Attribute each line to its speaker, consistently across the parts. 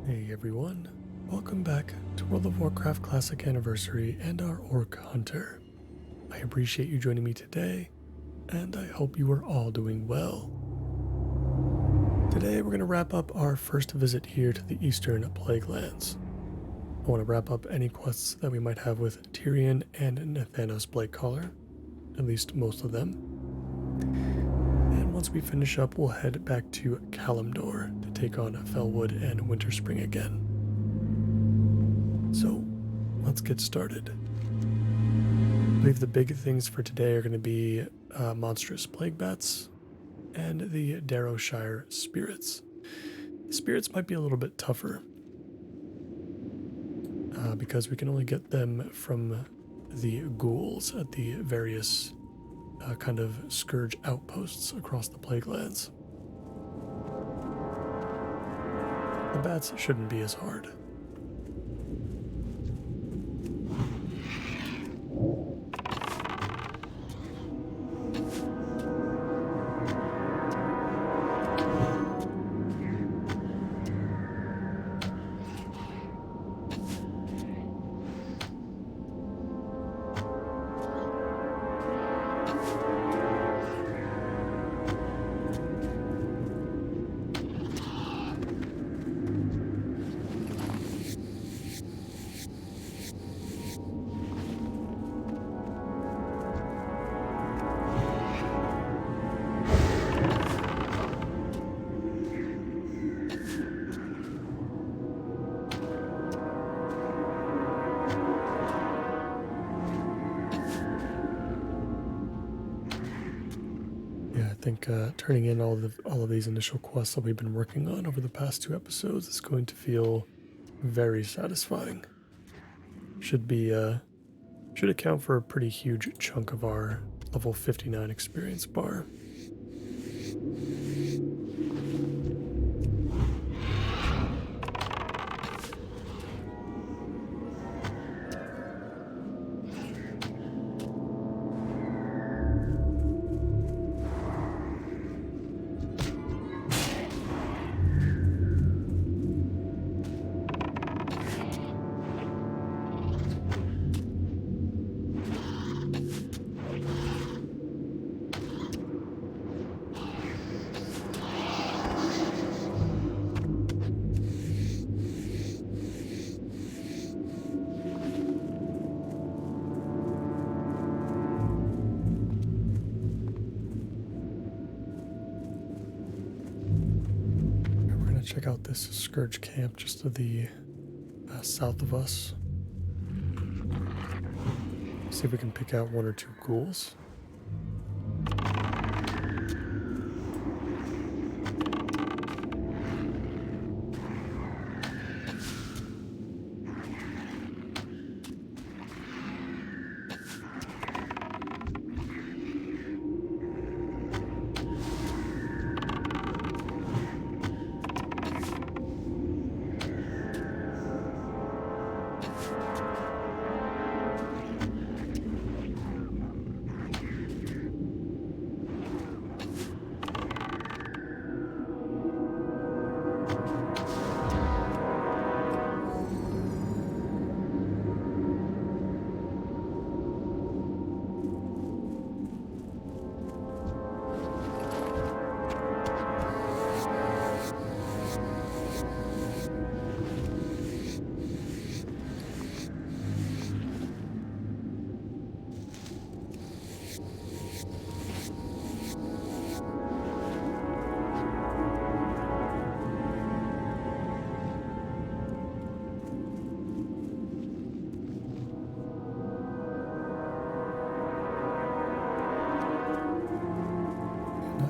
Speaker 1: Hey everyone, welcome back to World of Warcraft Classic Anniversary and our Orc Hunter. I appreciate you joining me today, and I hope you are all doing well. Today we're going to wrap up our first visit here to the Eastern Plaguelands. I want to wrap up any quests that we might have with Tyrion and Nathanos Blakecaller, at least most of them. And once we finish up, we'll head back to Kalimdor to take on Felwood and Winterspring again. So, let's get started. I believe the big things for today are going to be monstrous plague bats and the Darrowshire spirits. The spirits might be a little bit tougher because we can only get them from the ghouls at the various kind of scourge outposts across the Plaguelands. The bats shouldn't be as hard. I think turning in all of these initial quests that we've been working on over the past 2 episodes is going to feel very satisfying. Should account for a pretty huge chunk of our level 59 experience bar. Check out this Scourge camp just to the south of us. See if we can pick out 1 or 2 ghouls.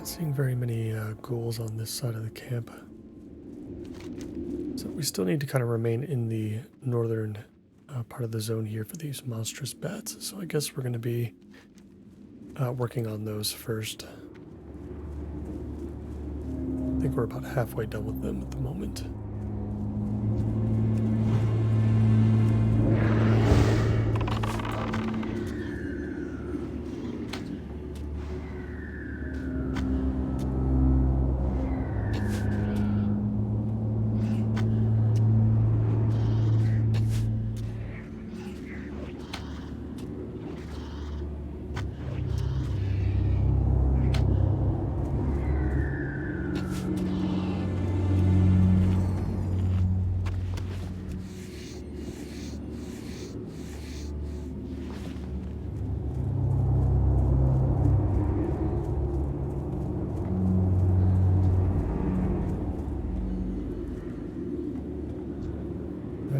Speaker 1: Seeing very many ghouls on this side of the camp. So we still need to kind of remain in the northern part of the zone here for these monstrous bats. So I guess we're going to be working on those first. I think we're about halfway done with them at the moment.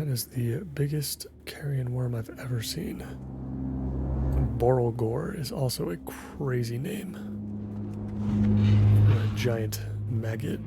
Speaker 1: That is the biggest carrion worm I've ever seen. Borrelgore is also a crazy name for a giant maggot.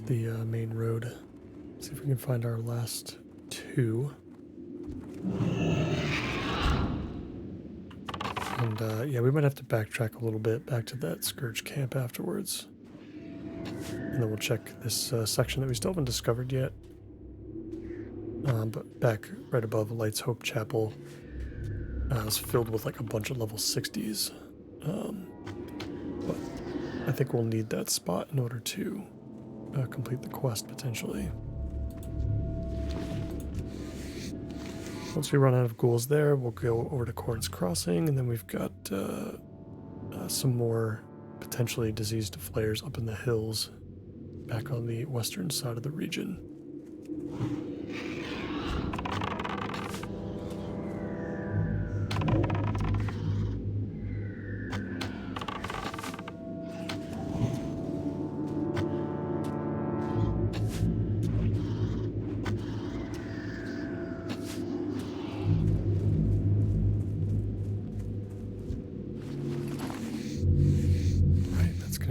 Speaker 1: The main road. See if we can find our last two. And yeah, we might have to backtrack a little bit back to that Scourge camp afterwards. And then we'll check this section that we still haven't discovered yet. But back right above Light's Hope Chapel is filled with like a bunch of level 60s. But I think we'll need that spot in order to complete the quest potentially. Once we run out of ghouls there, we'll go over to Corn's Crossing, and then we've got some more potentially diseased flares up in the hills back on the western side of the region.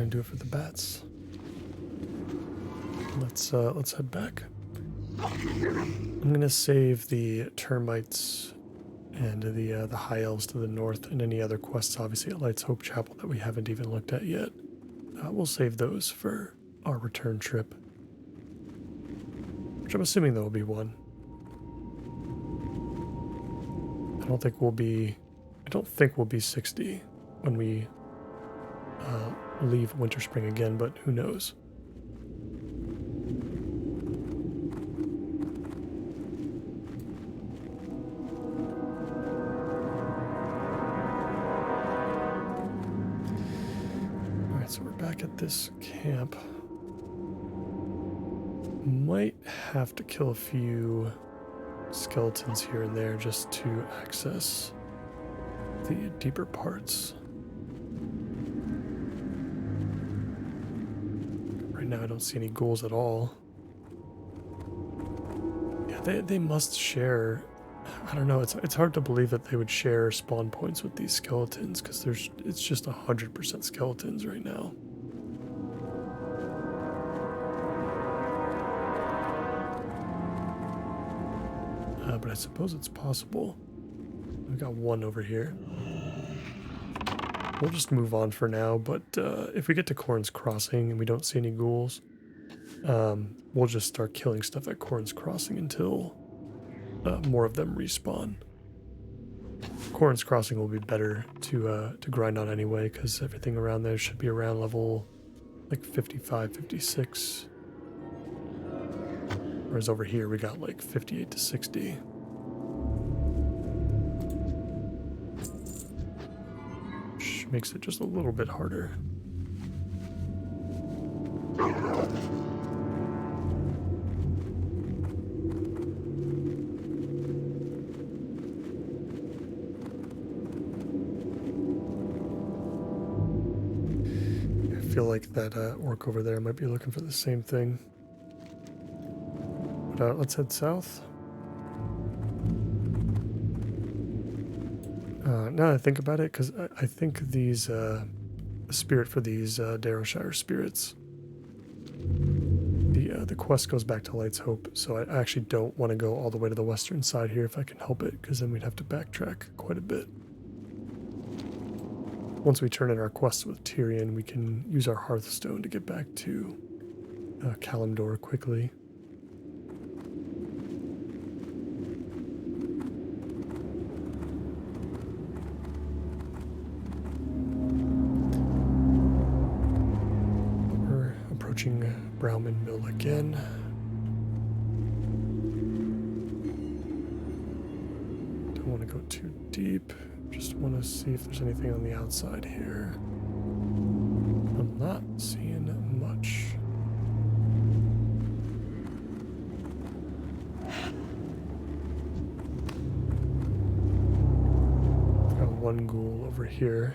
Speaker 1: Do it for the bats. Let's head back. I'm gonna save the termites and the high elves to the north and any other quests, obviously at Light's Hope Chapel that we haven't even looked at yet. We'll save those for our return trip, which I'm assuming there will be one. I don't think we'll be 60 when we leave Winter Spring again, but who knows? Alright, so we're back at this camp. Might have to kill a few skeletons here and there just to access the deeper parts. Right now I don't see any ghouls at all. Yeah, they must share. I don't know, it's hard to believe that they would share spawn points with these skeletons, because it's just 100% skeletons right now. But I suppose it's possible. We got one over here. We'll just move on for now, but if we get to Corn's Crossing and we don't see any ghouls, we'll just start killing stuff at Corn's Crossing until more of them respawn. Corn's Crossing will be better to grind on anyway, because everything around there should be around level like 55, 56. Whereas over here we got like 58 to 60. Which makes it just a little bit harder. I feel like that orc over there might be looking for the same thing. But let's head south. Now that I think about it, because I think these spirit for these Darrowshire spirits, the quest goes back to Light's Hope, so I actually don't want to go all the way to the western side here if I can help it, because then we'd have to backtrack quite a bit. Once we turn in our quests with Tyrion, we can use our Hearthstone to get back to Kalimdor quickly. Browman Mill again. Don't want to go too deep. Just want to see if there's anything on the outside here. I'm not seeing much. Got one ghoul over here.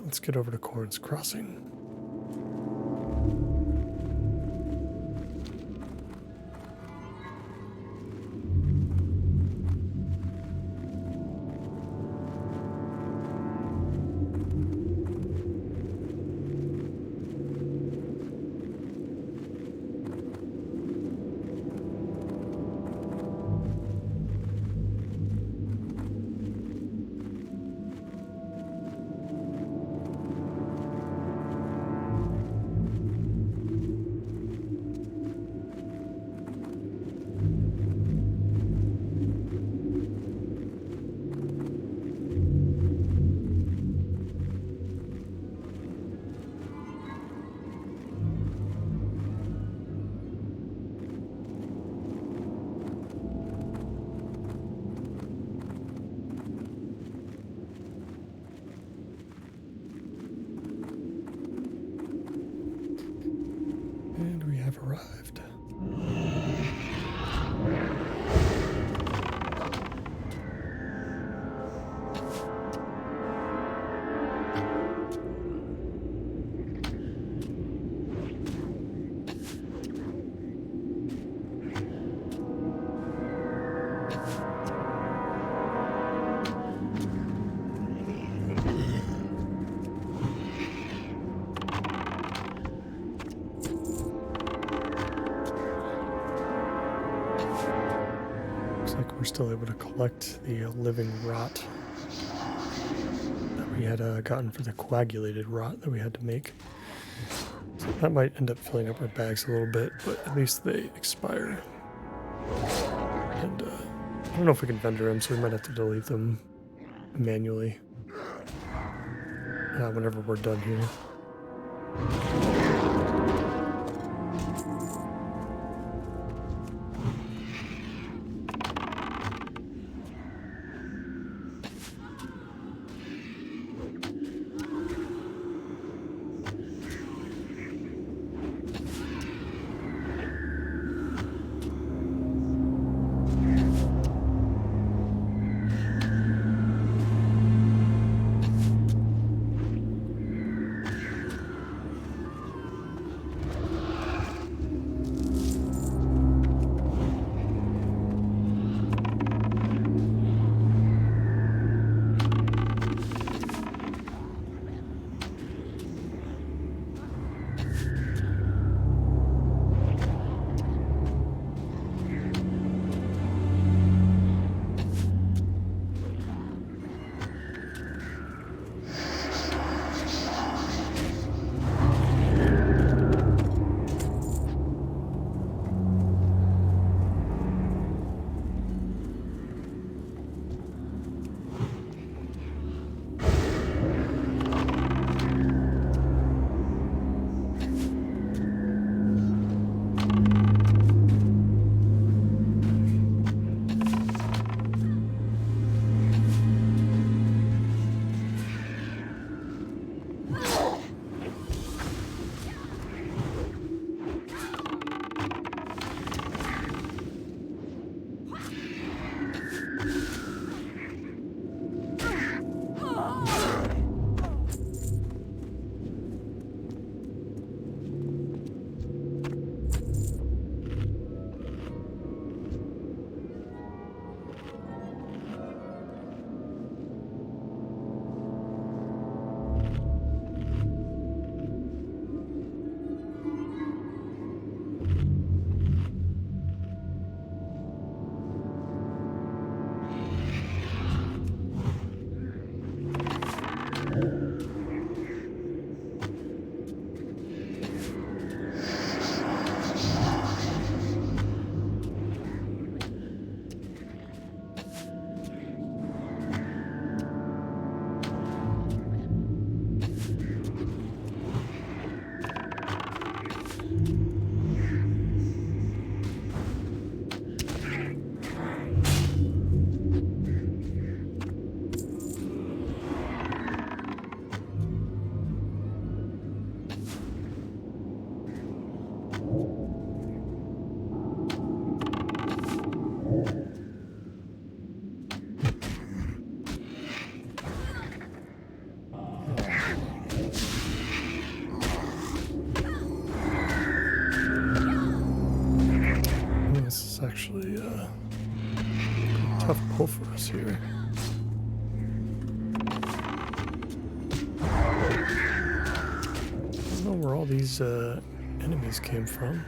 Speaker 1: Let's get over to Corn's Crossing. Arrived. Looks like we're still able to collect the living rot that we had gotten for the coagulated rot that we had to make. So that might end up filling up our bags a little bit, but at least they expire. And I don't know if we can vendor them, so we might have to delete them manually whenever we're done here. Actually a tough pull for us here. I don't know where all these enemies came from.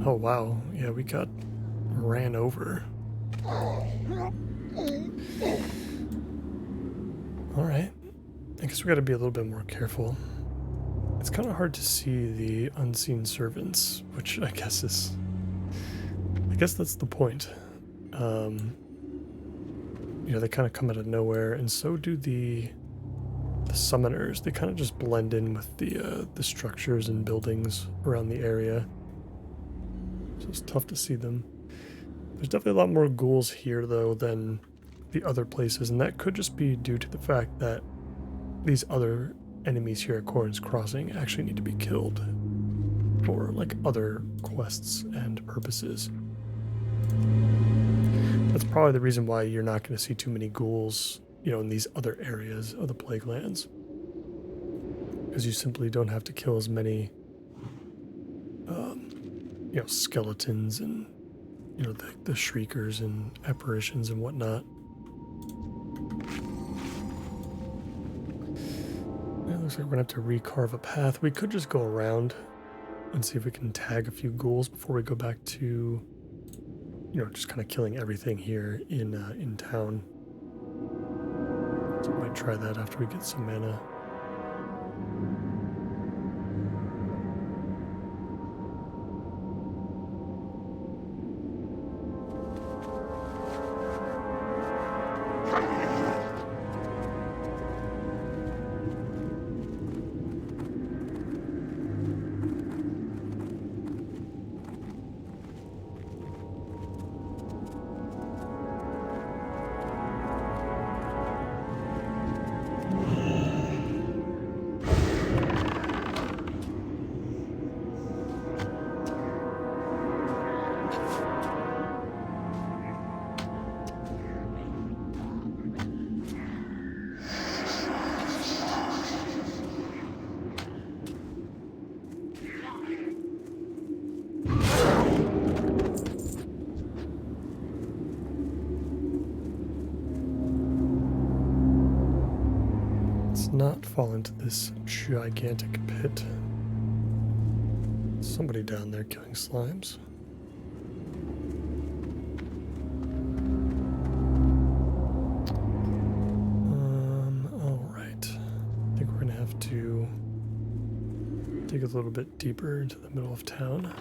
Speaker 1: Oh wow, yeah, we got ran over. Alright, I guess we gotta be a little bit more careful. It's kind of hard to see the unseen servants, which I guess that's the point. You know, they kind of come out of nowhere, and so do the summoners. They kind of just blend in with the structures and buildings around the area, so it's tough to see them. There's definitely a lot more ghouls here, though, than the other places, and that could just be due to the fact that these other enemies here at Corrin's Crossing actually need to be killed for, like, other quests and purposes. That's probably the reason why you're not going to see too many ghouls, you know, in these other areas of the Plague Lands. Because you simply don't have to kill as many, you know, skeletons and, you know, the shriekers and apparitions and whatnot. Yeah, looks like we're going to have to recarve a path. We could just go around and see if we can tag a few ghouls before we go back to just kind of killing everything here in town. So I might try that after we get some mana. Not fall into this gigantic pit. Somebody down there killing slimes. Alright. I think we're gonna have to dig a little bit deeper into the middle of town.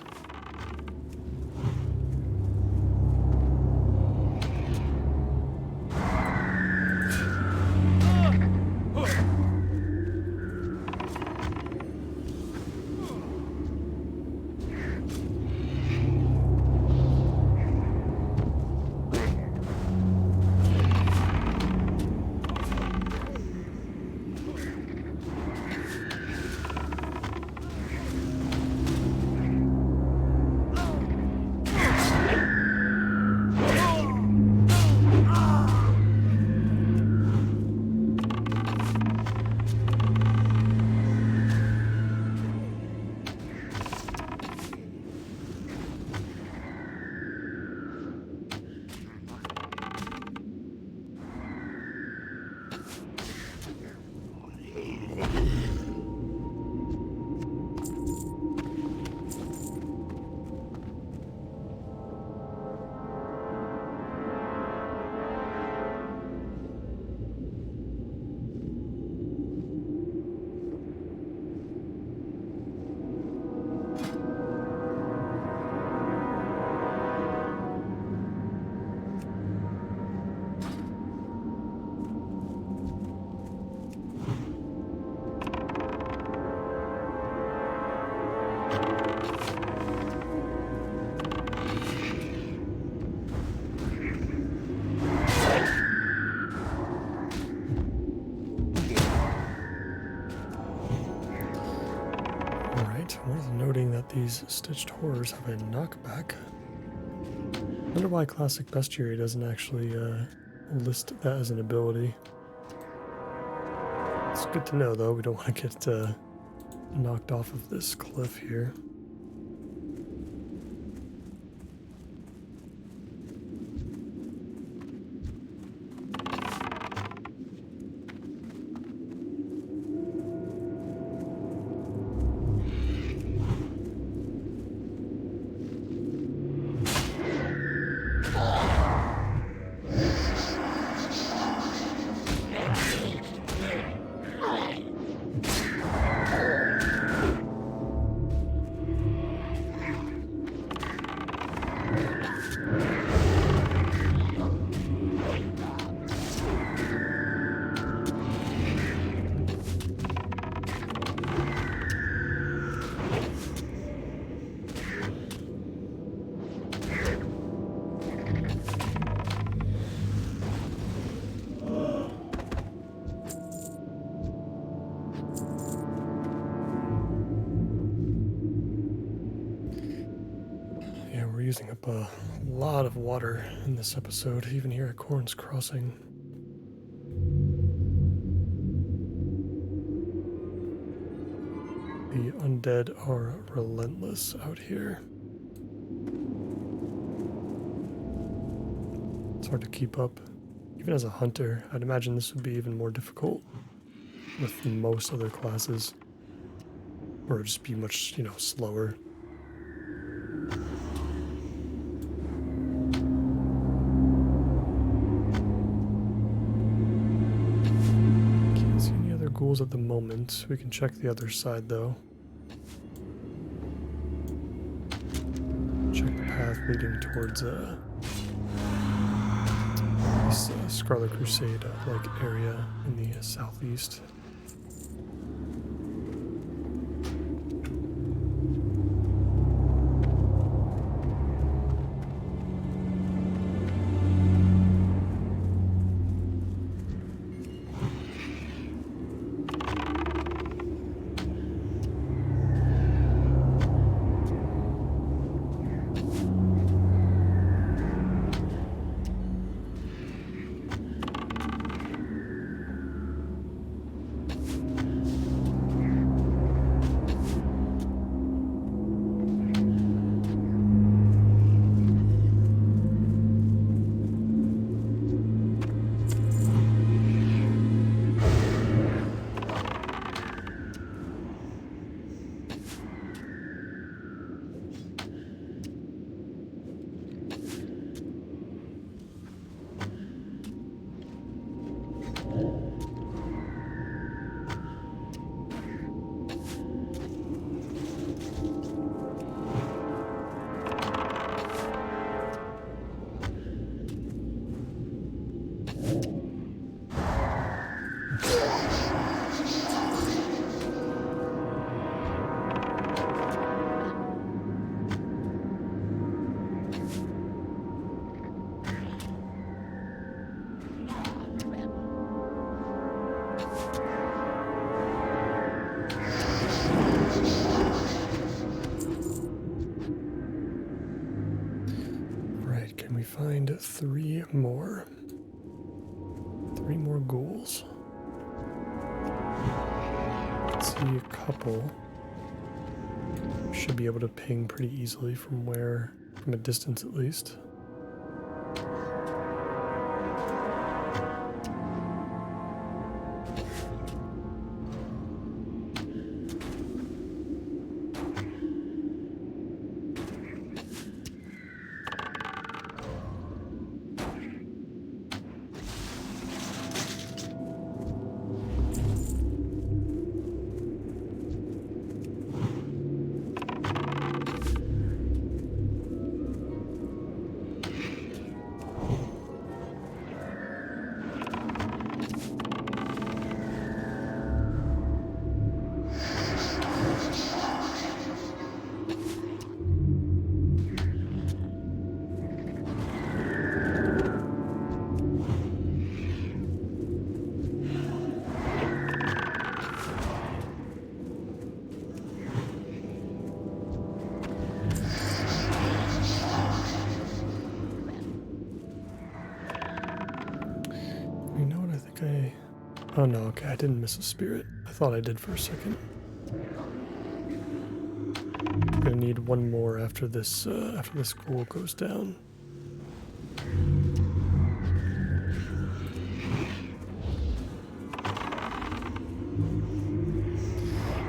Speaker 1: Worth noting that these stitched horrors have a knockback. I wonder why Classic Bestiary doesn't actually list that as an ability. It's good to know, though. We don't want to get knocked off of this cliff here. Using up a lot of water in this episode, even here at Corn's Crossing. The undead are relentless out here. It's hard to keep up. Even as a hunter, I'd imagine this would be even more difficult with most other classes, or it'd just be much, slower. ghouls at the moment. We can check the other side though. Check the path leading towards this Scarlet Crusade like area in the southeast. Find three more ghouls. Let's see, a couple should be able to ping pretty easily from a distance at least. Oh no, okay, I didn't miss a spirit. I thought I did for a second. I'm gonna need one more after this ghoul goes down.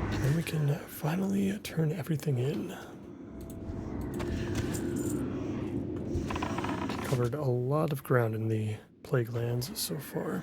Speaker 1: Then we can finally turn everything in. Covered a lot of ground in the Plague Lands so far.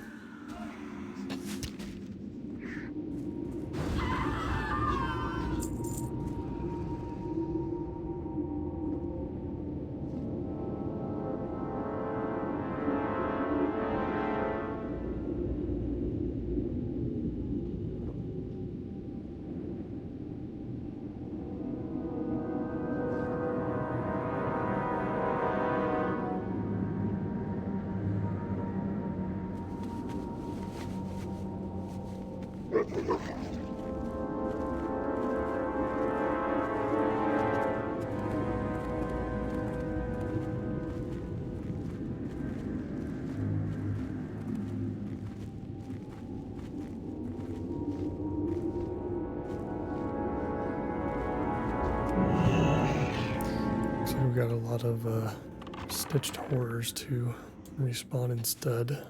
Speaker 1: So we've got a lot of stitched horrors to respawn instead.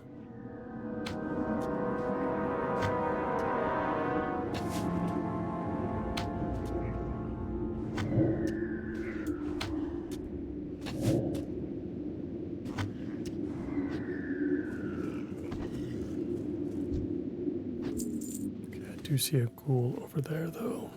Speaker 1: do see a ghoul over there, though.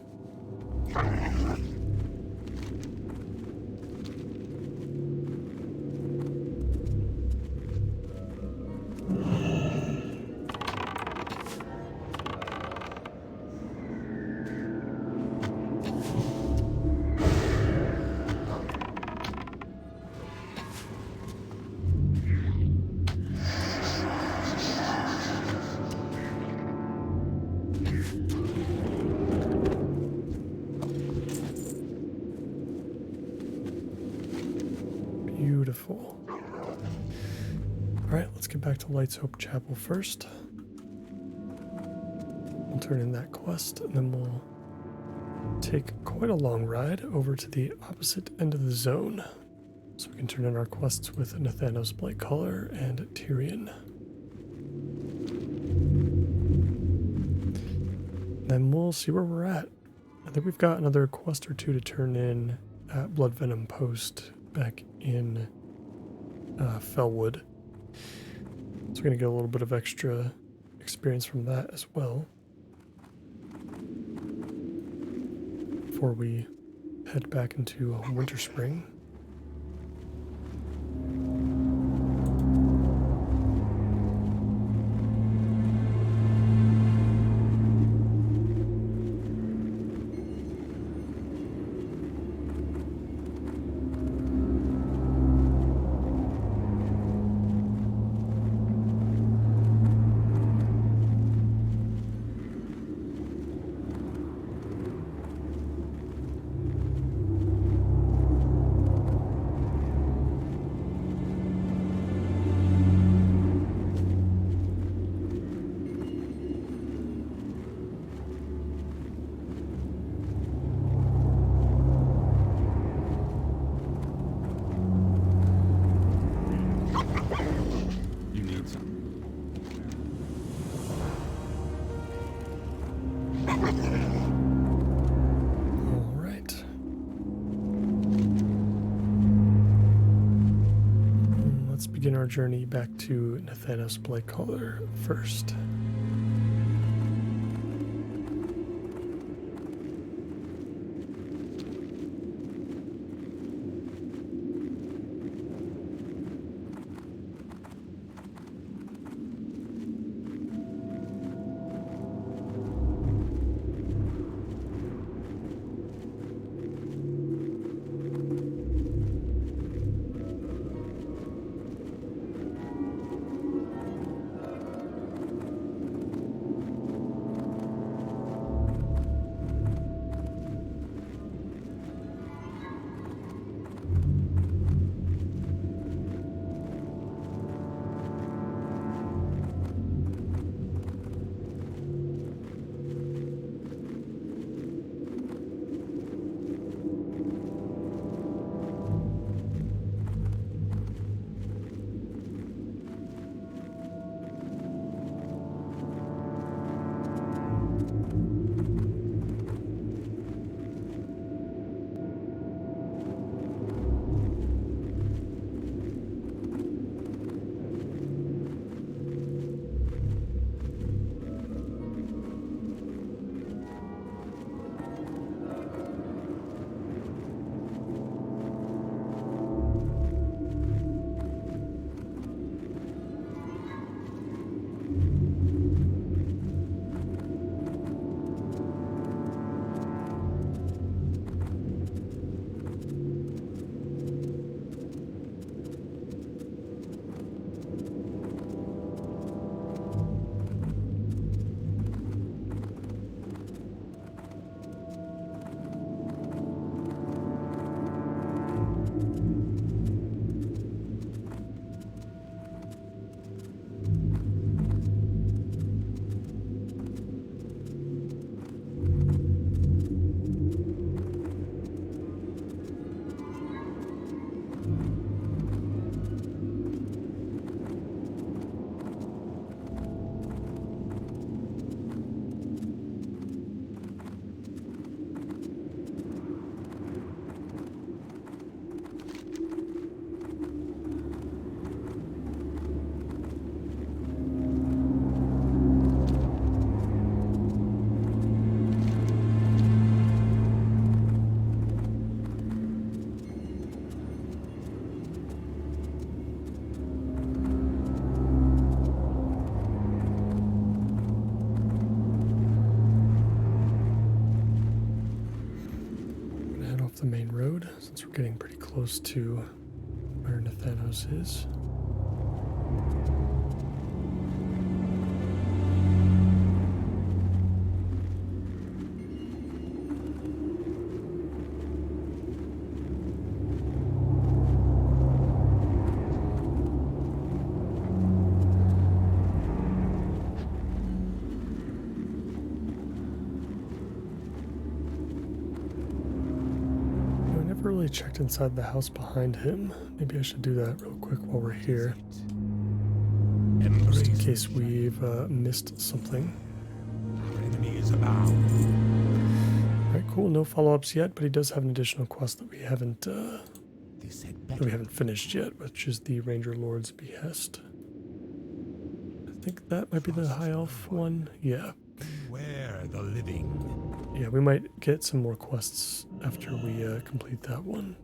Speaker 1: Beautiful. Alright, let's get back to Light's Hope Chapel first. We'll turn in that quest, and then we'll take quite a long ride over to the opposite end of the zone, so we can turn in our quests with Nathanos Blightcaller and Tyrion. Then we'll see where we're at. I think we've got another quest or two to turn in at Bloodvenom Post back in Fellwood. So we're going to get a little bit of extra experience from that as well before we head back into Winter Spring. Begin our journey back to Nathanos Blightcaller first. getting pretty close to where Nathanos is. Really checked inside the house behind him. Maybe I should do that real quick while we're here, just in case we've missed something.
Speaker 2: Our enemy is about.
Speaker 1: Alright, cool. No follow-ups yet, but he does have an additional quest that we haven't finished yet, which is the Ranger Lord's Behest. I think that might be the High Elf one. Yeah.
Speaker 2: Beware the living.
Speaker 1: Yeah, we might get some more quests after we complete that one.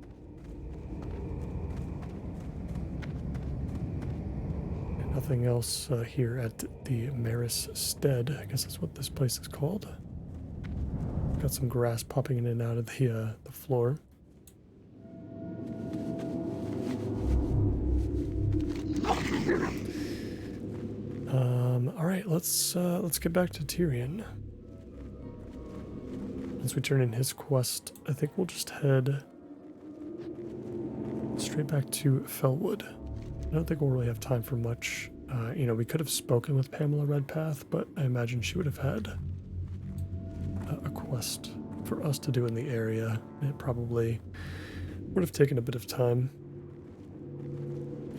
Speaker 1: And nothing else here at the Maris Stead. I guess that's what this place is called. Got some grass popping in and out of the floor. All right, let's get back to Tyrion. Once we turn in his quest, I think we'll just head straight back to Felwood. I don't think we'll really have time for much. We could have spoken with Pamela Redpath, but I imagine she would have had a quest for us to do in the area. It probably would have taken a bit of time.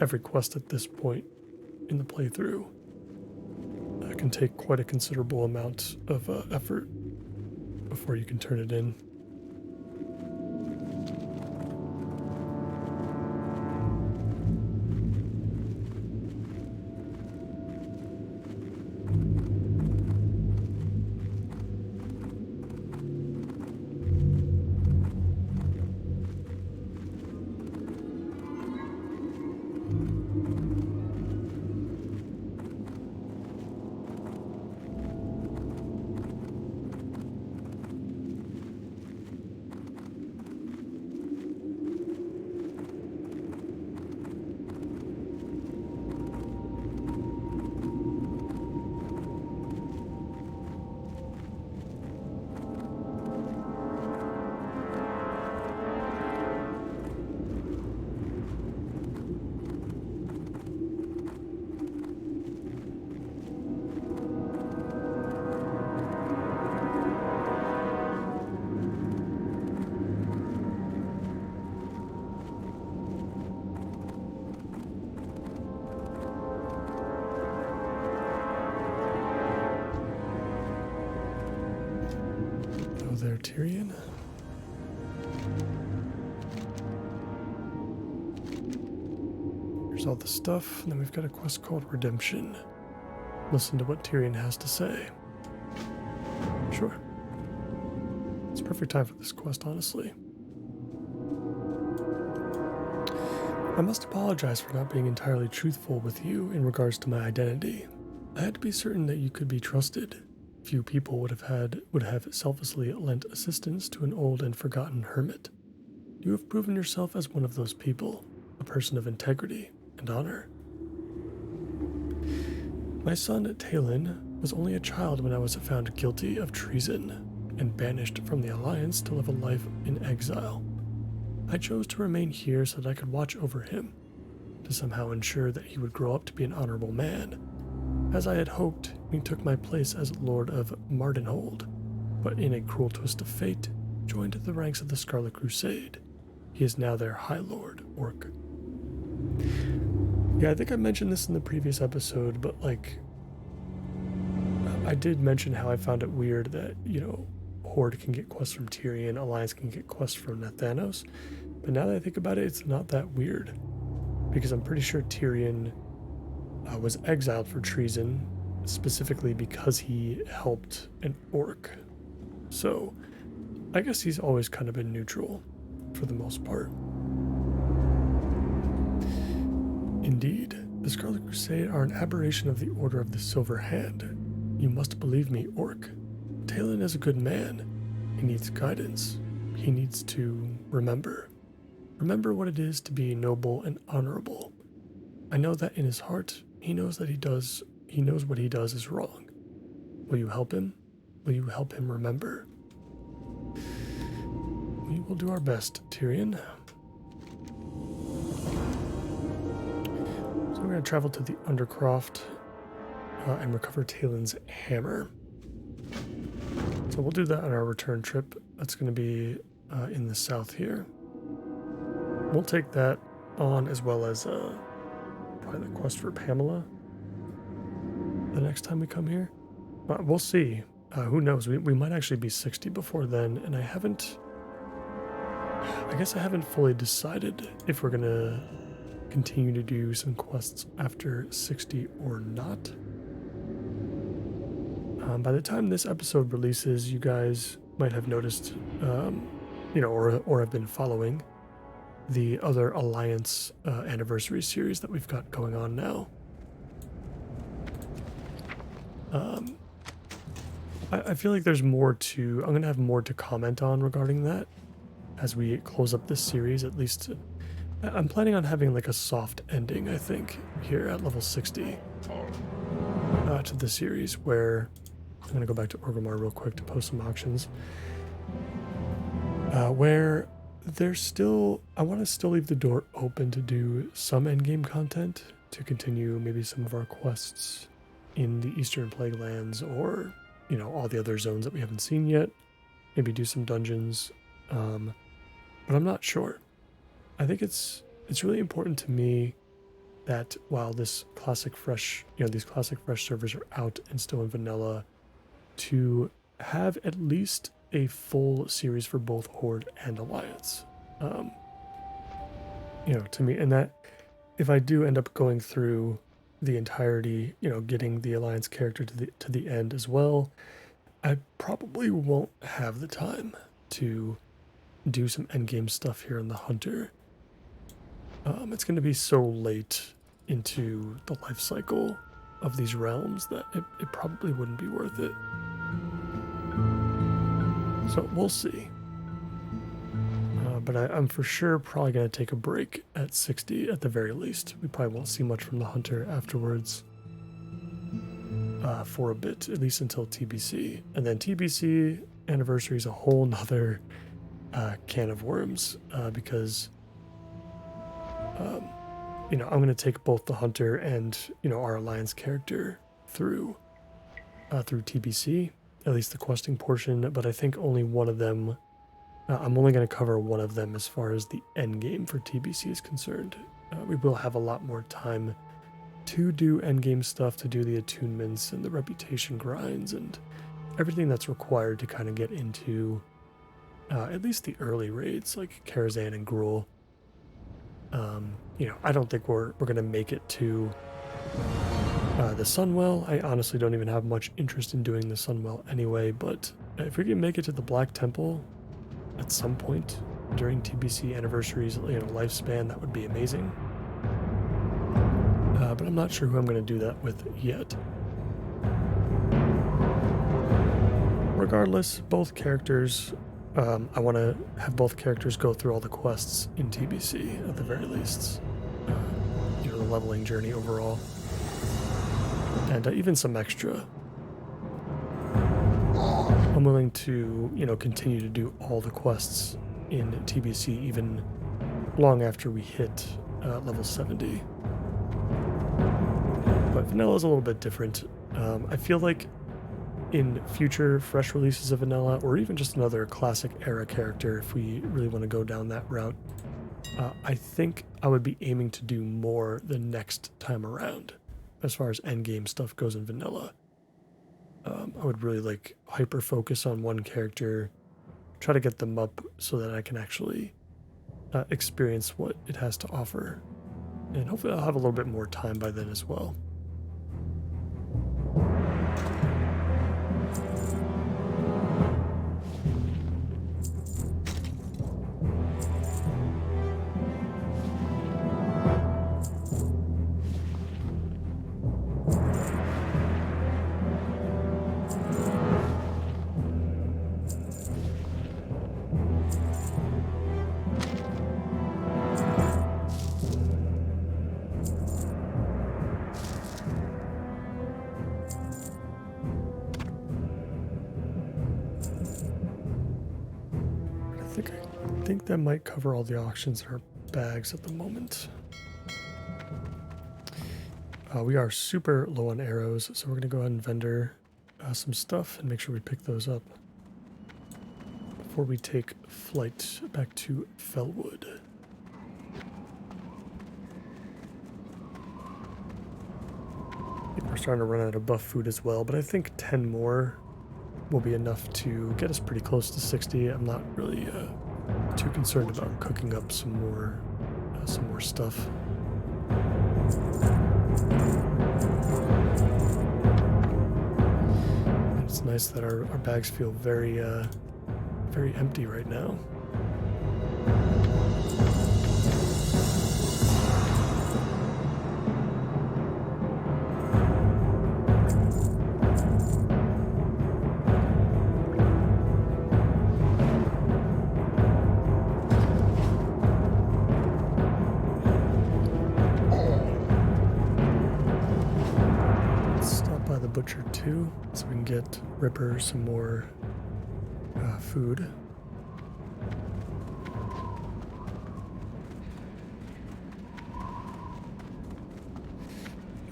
Speaker 1: Every quest at this point in the playthrough can take quite a considerable amount of effort before you can turn it in. There, Tyrion. Here's all the stuff, and then we've got a quest called Redemption. Listen to what Tyrion has to say. Sure. It's perfect time for this quest, honestly. I must apologize for not being entirely truthful with you in regards to my identity. I had to be certain that you could be trusted. Few people would have selflessly lent assistance to an old and forgotten hermit. You have proven yourself as one of those people, a person of integrity and honor. My son, Talon, was only a child when I was found guilty of treason and banished from the Alliance to live a life in exile. I chose to remain here so that I could watch over him, to somehow ensure that he would grow up to be an honorable man. As I had hoped, he took my place as Lord of Mardenhold, but in a cruel twist of fate, joined the ranks of the Scarlet Crusade. He is now their High Lord, Orc. Yeah, I think I mentioned this in the previous episode, but I did mention how I found it weird that, Horde can get quests from Tyrion, Alliance can get quests from Nathanos, but now that I think about it, it's not that weird, because I'm pretty sure Tyrion was exiled for treason, specifically because he helped an orc. So, I guess he's always kind of been neutral, for the most part. Indeed, the Scarlet Crusade are an aberration of the Order of the Silver Hand. You must believe me, Orc. Talon is a good man. He needs guidance. He needs to remember. Remember what it is to be noble and honorable. I know that in his heart, he knows that he knows what he does is wrong. Will you help him? Will you help him remember? We will do our best, Tyrion. So we're going to travel to the Undercroft and recover Talen's hammer. So we'll do that on our return trip. That's going to be in the south here. We'll take that on as well as probably the quest for Pamela the next time we come here. But we'll see. Who knows? We might actually be 60 before then, and I guess I haven't fully decided if we're going to continue to do some quests after 60 or not. By the time this episode releases, you guys might have noticed, or have been following the other Alliance anniversary series that we've got going on now. I feel like there's more to... I'm going to have more to comment on regarding that as we close up this series, at least. I'm planning on having like a soft ending, I think, here at level 60 to the series, where... I'm going to go back to Orgrimmar real quick to post some auctions. Where there's still... I want to still leave the door open to do some endgame content, to continue maybe some of our quests in the Eastern Plague Lands, or, all the other zones that we haven't seen yet. Maybe do some dungeons. But I'm not sure. I think it's really important to me that while this Classic Fresh, these Classic Fresh servers are out and still in vanilla, to have at least a full series for both Horde and Alliance. To me, and that if I do end up going through the entirety, getting the Alliance character to the end as well, I probably won't have the time to do some endgame stuff here in the Hunter. It's going to be so late into the life cycle of these realms that it probably wouldn't be worth it. So we'll see. But I'm for sure probably going to take a break at 60 at the very least. We probably won't see much from the Hunter afterwards for a bit, at least until TBC. And then TBC anniversary is a whole nother can of worms because, I'm going to take both the Hunter and, our Alliance character through TBC, at least the questing portion, but I think only one of them, I'm only going to cover one of them as far as the end game for TBC is concerned. We will have a lot more time to do end game stuff, to do the attunements and the reputation grinds and everything that's required to kind of get into at least the early raids like Karazhan and Gruul. I don't think we're going to make it to the Sunwell. I honestly don't even have much interest in doing the Sunwell anyway, but if we can make it to the Black Temple at some point during TBC anniversary's lifespan, that would be amazing. But I'm not sure who I'm going to do that with yet. Regardless, both characters, I want to have both characters go through all the quests in TBC at the very least. The leveling journey overall. And even some extra. I'm willing to, continue to do all the quests in TBC even long after we hit level 70. But vanilla is a little bit different. I feel like in future fresh releases of vanilla, or even just another classic era character, if we really want to go down that route, I think I would be aiming to do more the next time around as far as endgame stuff goes in vanilla. I would really hyper focus on one character, try to get them up so that I can actually experience what it has to offer. And hopefully I'll have a little bit more time by then as well. think that might cover all the auctions in our bags at the moment. We are super low on arrows, so we're going to go ahead and vendor some stuff and make sure we pick those up before we take flight back to Fellwood. We're starting to run out of buff food as well, but I think 10 more will be enough to get us pretty close to 60. I'm not really too concerned about cooking up some more stuff. And it's nice that our bags feel very empty right now. Butcher too, so we can get Ripper some more food.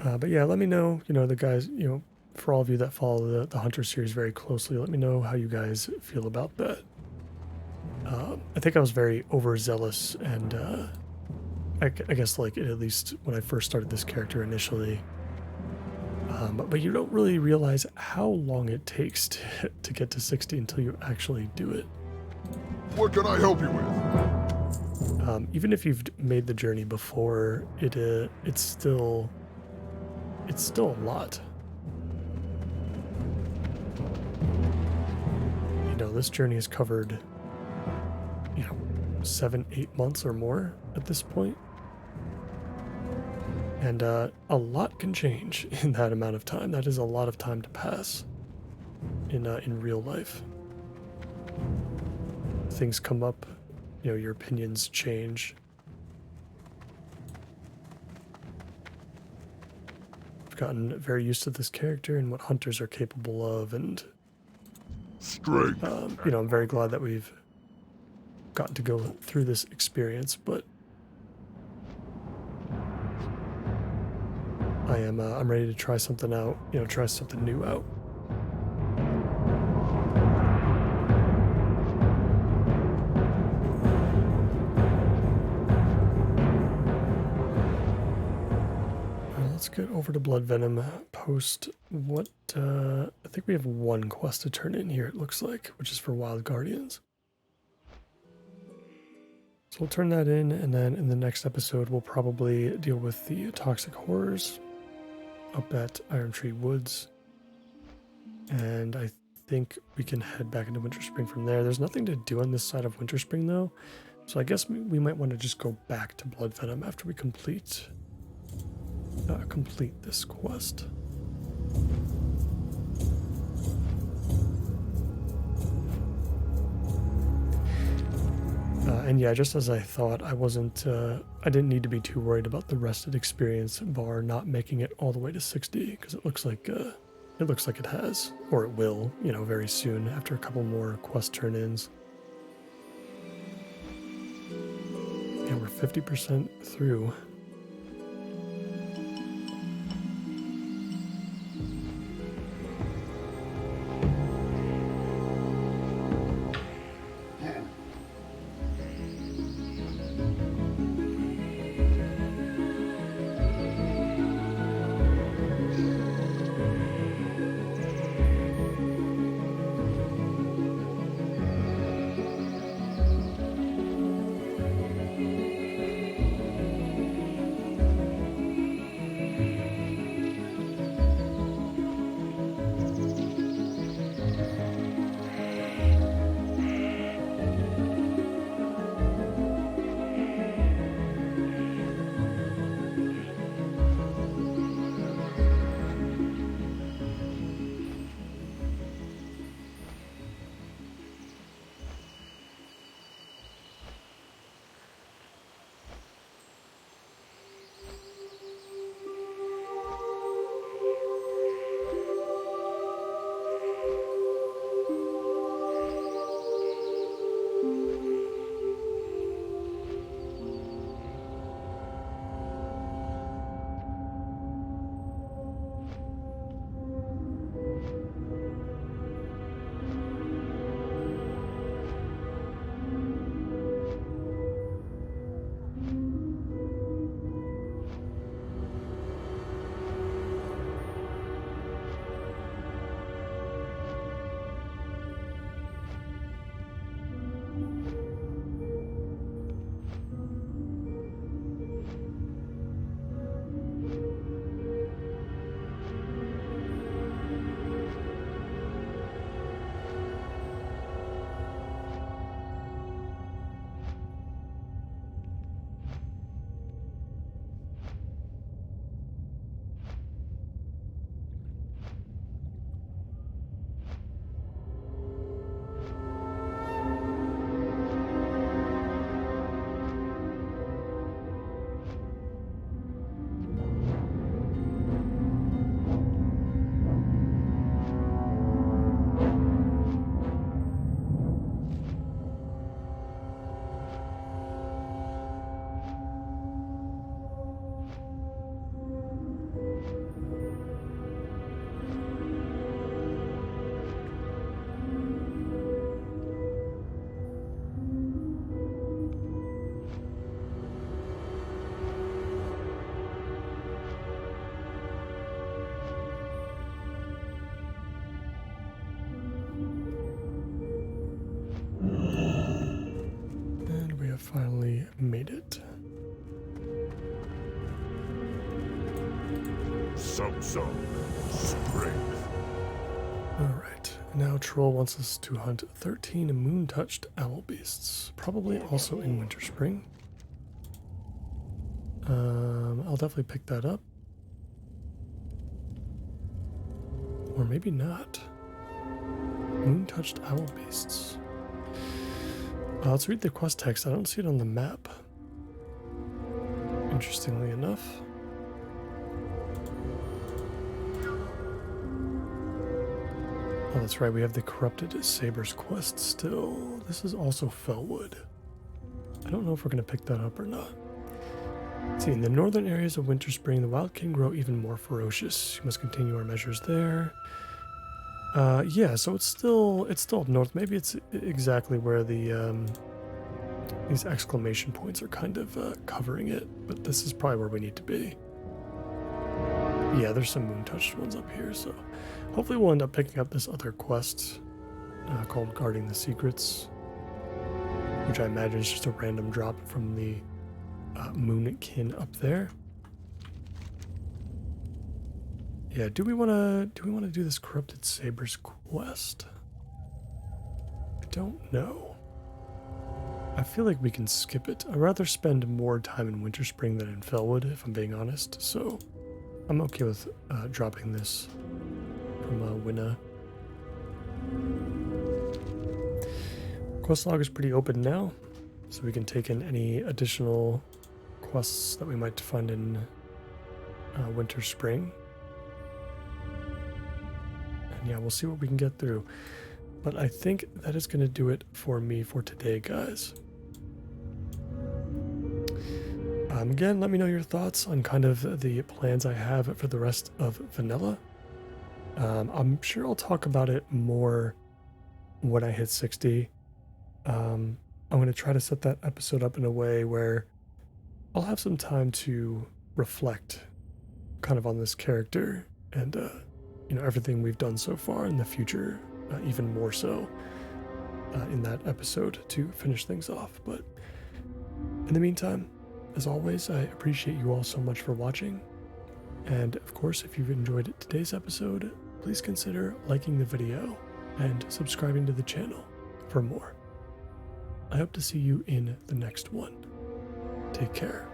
Speaker 1: But yeah, let me know, the guys, for all of you that follow the Hunter series very closely, let me know how you guys feel about that. I think I was very overzealous, and I guess like at least when I first started this character initially. But you don't really realize how long it takes to get to 60 until you actually do it.
Speaker 3: What can I help you with?
Speaker 1: Even if you've made the journey before, it's still a lot. This journey has covered 7-8 months or more at this point. And a lot can change in that amount of time. That is a lot of time to pass in real life. Things come up, your opinions change. I've gotten very used to this character and what hunters are capable of, and
Speaker 3: strength.
Speaker 1: I'm very glad that we've gotten to go through this experience, but I'm ready to try something out, try something new out. Let's get over to Blood Venom post. What, I think we have one quest to turn in here, it looks like, which is for Wild Guardians. So we'll turn that in, and then in the next episode, we'll probably deal with the Toxic Horrors up at Iron Tree Woods, and I think we can head back into Winter Spring from there. There's nothing to do on this side of Winter Spring though, so I guess we might want to just go back to Blood Venom after we complete this quest. And yeah, just as I thought, I didn't need to be too worried about the rested experience bar not making it all the way to 60, because it looks like it has, or it will, very soon after a couple more quest turn-ins. Yeah, we're 50% through.
Speaker 3: some strength.
Speaker 1: Alright, now Troll wants us to hunt 13 moon-touched owl beasts, probably also in Winter Spring. I'll definitely pick that up. Or maybe not. Moon-touched owl beasts. Let's read the quest text. I don't see it on the map. Interestingly enough. Oh, that's right. We have the Corrupted Sabers quest still. This is also Fellwood. I don't know if we're going to pick that up or not. Let's see, in the northern areas of Winter Spring, the wild can grow even more ferocious. We must continue our measures there. Yeah, so it's still up north. Maybe it's exactly where the these exclamation points are kind of covering it, but this is probably where we need to be. Yeah, there's some moon-touched ones up here, so hopefully we'll end up picking up this other quest called Guarding the Secrets, which I imagine is just a random drop from the moonkin up there. Yeah, do we want to do this Corrupted Sabers quest? I don't know. I feel like we can skip it. I'd rather spend more time in Winter Spring than in Fellwood, if I'm being honest. So I'm okay with dropping this from Winna. Quest log is pretty open now, so we can take in any additional quests that we might find in Winter Spring. And yeah, we'll see what we can get through. But I think that is going to do it for me for today, guys. Again, let me know your thoughts on kind of the plans I have for the rest of Vanilla. I'm sure I'll talk about it more when I hit 60. I'm going to try to set that episode up in a way where I'll have some time to reflect kind of on this character and, you know, everything we've done so far in the future, even more so in that episode to finish things off. But in the meantime, as always, I appreciate you all so much for watching. And of course, if you've enjoyed today's episode, please consider liking the video and subscribing to the channel for more. I hope to see you in the next one. Take care.